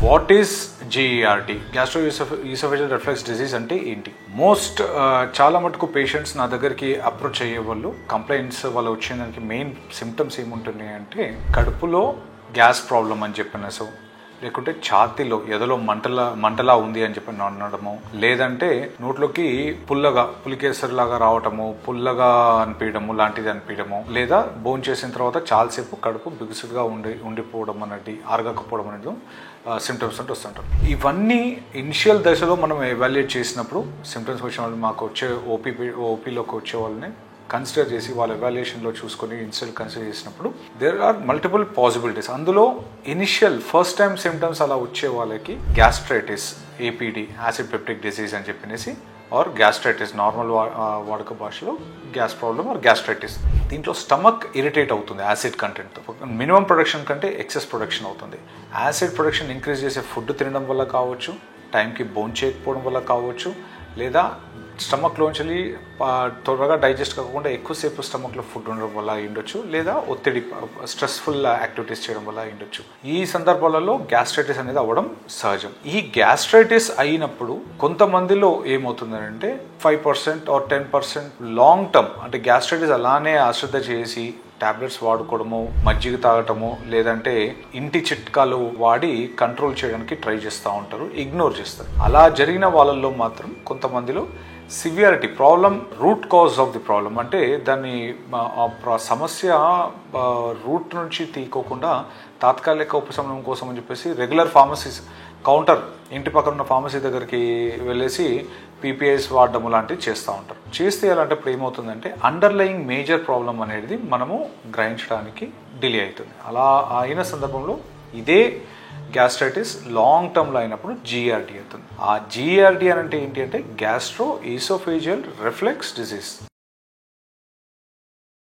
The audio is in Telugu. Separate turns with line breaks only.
What is GERD gastro oesophageal reflux disease అంటే ఏంటి? చాలా మటుకు పేషెంట్స్ నా దగ్గరికి అప్రోచ్ అయ్యే వాళ్ళు కంప్లైంట్స్ వాళ్ళు వచ్చే దానికి మెయిన్ సిమ్టమ్స్ ఏముంటున్నాయి అంటే కడుపులో గ్యాస్ ప్రాబ్లం అని చెప్పిన లేకుంటే ఛాతీలో ఎదలో మంటలా ఉంది అని చెప్పి అనడము, లేదంటే నోట్లోకి పులికేసరిలాగా రావటము, పుల్లగా అనిపించడము లాంటిది అనిపించడము, లేదా భోజనం చేసిన తర్వాత చాలాసేపు కడుపు బిగుసుగా ఉండిపోవడం అనేది, ఆరగకపోవడం అనేది సిమ్టమ్స్ అంటే వస్తుంటారు. ఇవన్నీ ఇనిషియల్ దశలో మనం ఎవాల్యుయేట్ చేసినప్పుడు సిమ్టమ్స్ వచ్చిన వాళ్ళు మాకు వచ్చే ఓపీలోకి వచ్చే వాళ్ళని కన్సిడర్ చేసి వాళ్ళ ఎవాల్యుయేషన్లో చూసుకొని ఇన్స్టెంట్ కన్సిడర్ చేసినప్పుడు దేర్ ఆర్ మల్టిపుల్ పాసిబిలిటీస్. అందులో ఇనిషియల్ ఫస్ట్ టైం సిమ్టమ్స్ అలా వచ్చే వాళ్ళకి gastritis, APD acid peptic disease అని చెప్పేసి, ఆర్ గ్యాస్ట్రైటిస్ నార్మల్ వాడుక భాషలో గ్యాస్ ప్రాబ్లమ్ ఆర్ గ్యాస్ట్రైటిస్. దీంట్లో స్టమక్ ఇరిటేట్ అవుతుంది యాసిడ్ కంటెంట్తో. మినిమం ప్రొడక్షన్ కంటే ఎక్సెస్ ప్రొడక్షన్ అవుతుంది. యాసిడ్ ప్రొడక్షన్ ఇంక్రీజ్ చేసే ఫుడ్ తినడం వల్ల కావచ్చు, టైంకి భోజనం చేయకపోవడం వల్ల కావచ్చు, లేదా స్టమక్లోంచి త్వరగా డైజెస్ట్ కాకుండా ఎక్కువసేపు స్టమక్లో ఫుడ్ ఉండడం వల్ల ఉండొచ్చు, లేదా ఒత్తిడి స్ట్రెస్ఫుల్ యాక్టివిటీస్ చేయడం వల్ల ఉండొచ్చు. ఈ సందర్భాలలో గ్యాస్ట్రైటిస్ అనేది అవ్వడం సహజం. ఈ గ్యాస్ట్రైటిస్ అయినప్పుడు కొంతమందిలో ఏమవుతుందంటే 5% or 10% లాంగ్ టర్మ్ అంటే గ్యాస్ట్రైటిస్ అలానే అశ్రద్ధ చేసి టాబ్లెట్స్ వాడుకోవడము, మజ్జిగ తాగటము, లేదంటే ఇంటి చిట్కాలు వాడి కంట్రోల్ చేయడానికి ట్రై చేస్తూ ఉంటారు, ఇగ్నోర్ చేస్తారు. అలా జరిగిన వాళ్ళల్లో మాత్రం కొంతమందిలో severity problem, root cause of the problem అంటే దాన్ని సమస్య రూట్ నుంచి తీసుకోకుండా తాత్కాలిక ఉపశమనం కోసం అని చెప్పేసి రెగ్యులర్ ఫార్మసీస్ కౌంటర్ ఇంటి పక్కన ఉన్న ఫార్మసీ దగ్గరికి వెళ్ళేసి PPIs వాడడం లాంటివి చేస్తూ ఉంటారు. చేస్తే అలాంటప్పుడు ఏమవుతుందంటే అండర్లయింగ్ మేజర్ ప్రాబ్లం అనేది మనము గ్రహించడానికి డిలే అవుతుంది. అలా అయిన సందర్భంలో ఇదే గ్యాస్ట్రైటిస్ లాంగ్ టర్మ్లో అయినప్పుడు GERD అవుతుంది. ఆ GERD అంటే ఏంటి అంటే గ్యాస్ట్రో ఈసోఫేజియల్ రిఫ్లెక్స్ డిసీజ్.